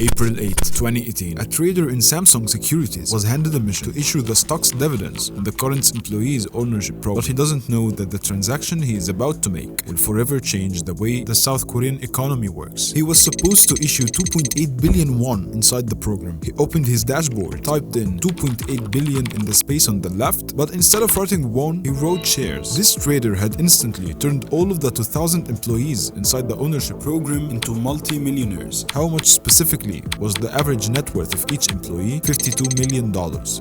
April 8, 2018, a trader in Samsung Securities was handed a mission to issue the stock's dividends in the current employee's ownership program. But he doesn't know that the transaction he is about to make will forever change the way the South Korean economy works. He was supposed to issue 2.8 billion won inside the program. He opened his dashboard, typed in 2.8 billion in the space on the left, but instead of writing won, he wrote shares. This trader had instantly turned all of the 2,000 employees inside the ownership program into multi-millionaires. How much specifically was the average net worth of each employee? $52 million.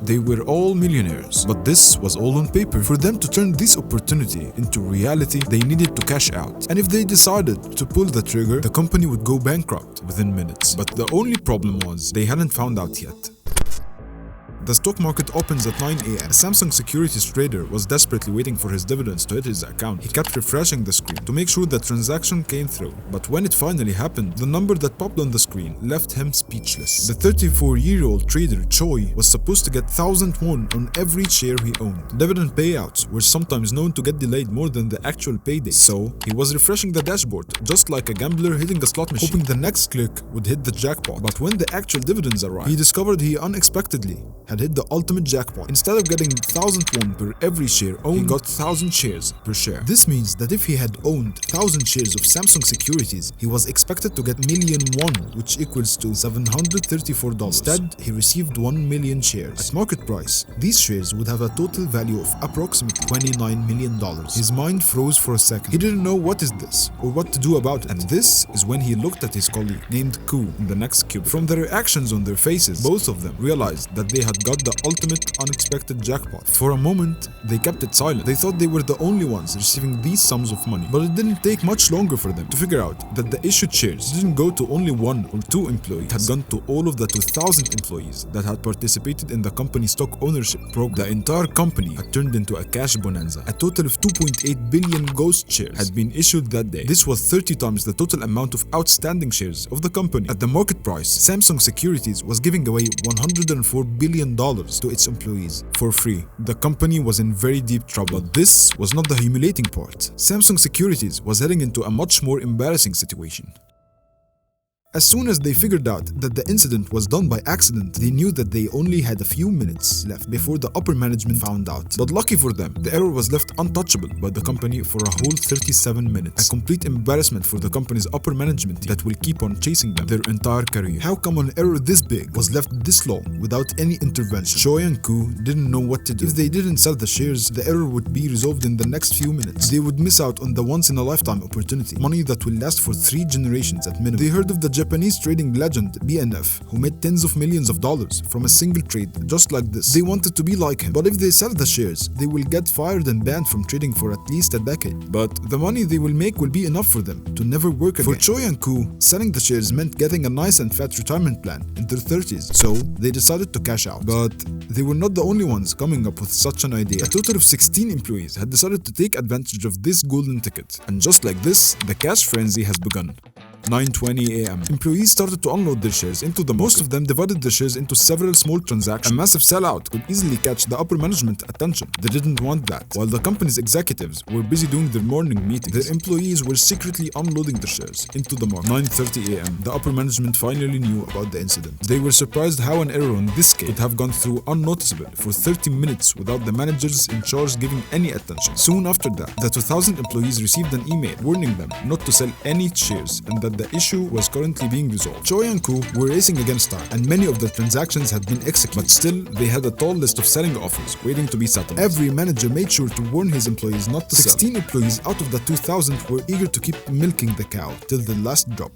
They were all millionaires, but this was all on paper. For them to turn this opportunity into reality, they needed to cash out. And if they decided to pull the trigger, the company would go bankrupt within minutes. But the only problem was they hadn't found out yet. The stock market opens at 9 a.m. A Samsung Securities trader was desperately waiting for his dividends to hit his account. He kept refreshing the screen to make sure the transaction came through. But when it finally happened, the number that popped on the screen left him speechless. The 34-year-old trader Choi was supposed to get 1,000 won on every share he owned. Dividend payouts were sometimes known to get delayed more than the actual payday. So he was refreshing the dashboard, just like a gambler hitting a slot machine, hoping the next click would hit the jackpot. But when the actual dividends arrived, he discovered he unexpectedly had hit the ultimate jackpot. Instead of getting 1,000 won per every share owned, he got 1,000 shares per share. This means that if he had owned 1,000 shares of Samsung Securities, he was expected to get million won, which equals to $734. Instead, he received 1 million shares. At market price, these shares would have a total value of approximately $29 million. His mind froze for a second. He didn't know what is this or what to do about it. And this is when he looked at his colleague named Koo in the next cube. From the reactions on their faces, both of them realized that they had got the ultimate unexpected jackpot. For a moment, they kept it silent. They thought they were the only ones receiving these sums of money. But it didn't take much longer for them to figure out that the issued shares didn't go to only 1 or 2 employees. It had gone to all of the 2,000 employees that had participated in the company stock ownership program. The entire company had turned into a cash bonanza. A total of 2.8 billion ghost shares had been issued that day. This was 30 times the total amount of outstanding shares of the company. At the market price, Samsung Securities was giving away $104 billion to its employees for free. The company was in very deep trouble. But this was not the humiliating part. Samsung Securities was heading into a much more embarrassing situation. As soon as they figured out that the incident was done by accident, they knew that they only had a few minutes left before the upper management found out. But lucky for them, the error was left untouchable by the company for a whole 37 minutes. A complete embarrassment for the company's upper management team that will keep on chasing them their entire career. How come an error this big was left this long without any intervention? Choi and Koo didn't know what to do. If they didn't sell the shares, the error would be resolved in the next few minutes. They would miss out on the once-in-a-lifetime opportunity, money that will last for 3 generations at minimum. They heard of the Japanese trading legend BNF, who made tens of millions of dollars from a single trade just like this. They wanted to be like him, but if they sell the shares, they will get fired and banned from trading for at least a decade. But the money they will make will be enough for them to never work again. For Choi and Koo, selling the shares meant getting a nice and fat retirement plan in their 30s, so they decided to cash out. But they were not the only ones coming up with such an idea. A total of 16 employees had decided to take advantage of this golden ticket. And just like this, the cash frenzy has begun. 9:20 a.m. Employees started to unload their shares into the market. Most of them divided the shares into several small transactions. A massive sellout could easily catch the upper management attention. They didn't want that. While the company's executives were busy doing their morning meetings, their employees were secretly unloading their shares into the market. 9:30 a.m. The upper management finally knew about the incident. They were surprised how an error on this scale could have gone through unnoticeable for 30 minutes without the managers in charge giving any attention. Soon after that, the 2,000 employees received an email warning them not to sell any shares and that the issue was currently being resolved. Choi and Koo were racing against time, and many of their transactions had been executed, but still they had a tall list of selling offers waiting to be settled. Every manager made sure to warn his employees not to sell. 16 employees out of the 2,000 were eager to keep milking the cow till the last drop.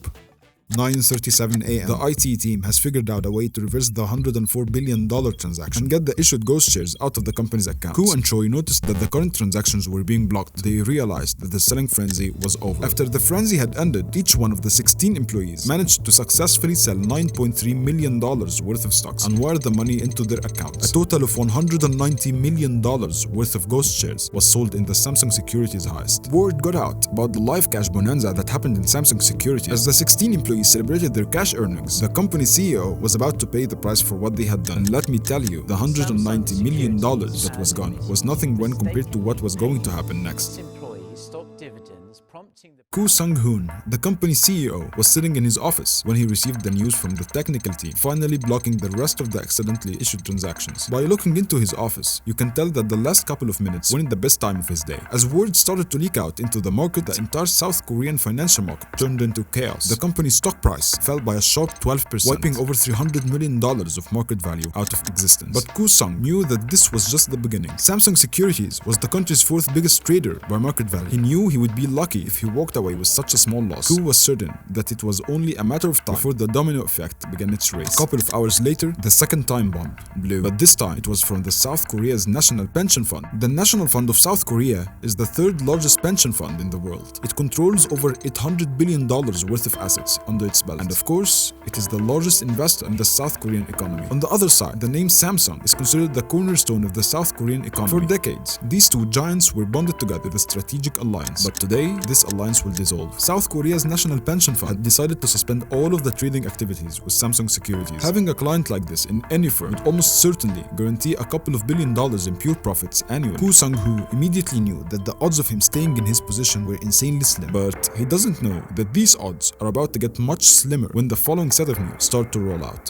9:37 a.m. The IT team has figured out a way to reverse the $104 billion transaction and get the issued ghost shares out of the company's accounts. Koo and Choi noticed that the current transactions were being blocked. They realized that the selling frenzy was over. After the frenzy had ended, each one of the 16 employees managed to successfully sell $9.3 million worth of stocks and wire the money into their accounts. A total of $190 million worth of ghost shares was sold in the Samsung Securities heist. Word got out about the live cash bonanza that happened in Samsung Securities. As the 16 employees celebrated their cash earnings, the company CEO was about to pay the price for what they had done. And let me tell you, the $190 million that was gone was nothing when compared to what was going to happen next. Employees stock dividends, prompting the Koo Sung-hoon, the company's CEO, was sitting in his office when he received the news from the technical team, finally blocking the rest of the accidentally issued transactions. By looking into his office, you can tell that the last couple of minutes weren't the best time of his day. As word started to leak out into the market, the entire South Korean financial market turned into chaos. The company's stock price fell by a sharp 12%, wiping over $300 million of market value out of existence. But Koo Sung knew that this was just the beginning. Samsung Securities was the country's fourth biggest trader by market value. He knew he would be lucky if he walked away with such a small loss. Koo was certain that it was only a matter of time before the domino effect began its race. A couple of hours later, the second time bomb blew, but this time it was from the South Korea's National Pension Fund. The National Fund of South Korea is the third largest pension fund in the world. It controls over $800 billion worth of assets under its belt, and of course, it is the largest investor in the South Korean economy. On the other side, the name Samsung is considered the cornerstone of the South Korean economy. For decades, these two giants were bonded together with a strategic alliance, but today, this alliance will dissolve. South Korea's National Pension Fund had decided to suspend all of the trading activities with Samsung Securities. Having a client like this in any firm would almost certainly guarantee a couple of $1 billion in pure profits annually. Koo Sung-hoo immediately knew that the odds of him staying in his position were insanely slim, but he doesn't know that these odds are about to get much slimmer when the following set of news start to roll out.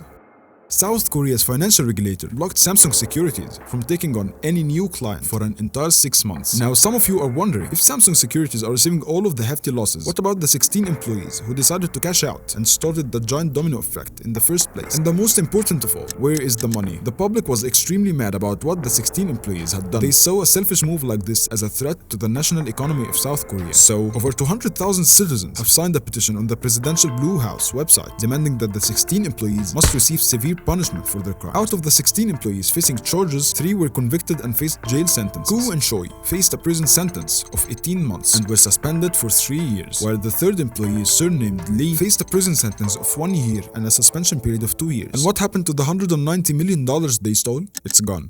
South Korea's financial regulator blocked Samsung Securities from taking on any new client for an entire 6 months. Now, some of you are wondering, if Samsung Securities are receiving all of the hefty losses, what about the 16 employees who decided to cash out and started the giant domino effect in the first place? And the most important of all, where is the money? The public was extremely mad about what the 16 employees had done. They saw a selfish move like this as a threat to the national economy of South Korea. So, over 200,000 citizens have signed a petition on the presidential Blue House website demanding that the 16 employees must receive severe punishment for their crime. Out of the 16 employees facing charges, 3 were convicted and faced jail sentences. Koo and Choi faced a prison sentence of 18 months and were suspended for 3 years, while the third employee, surnamed Lee, faced a prison sentence of 1 year and a suspension period of 2 years. And what happened to the $190 million they stole? It's gone.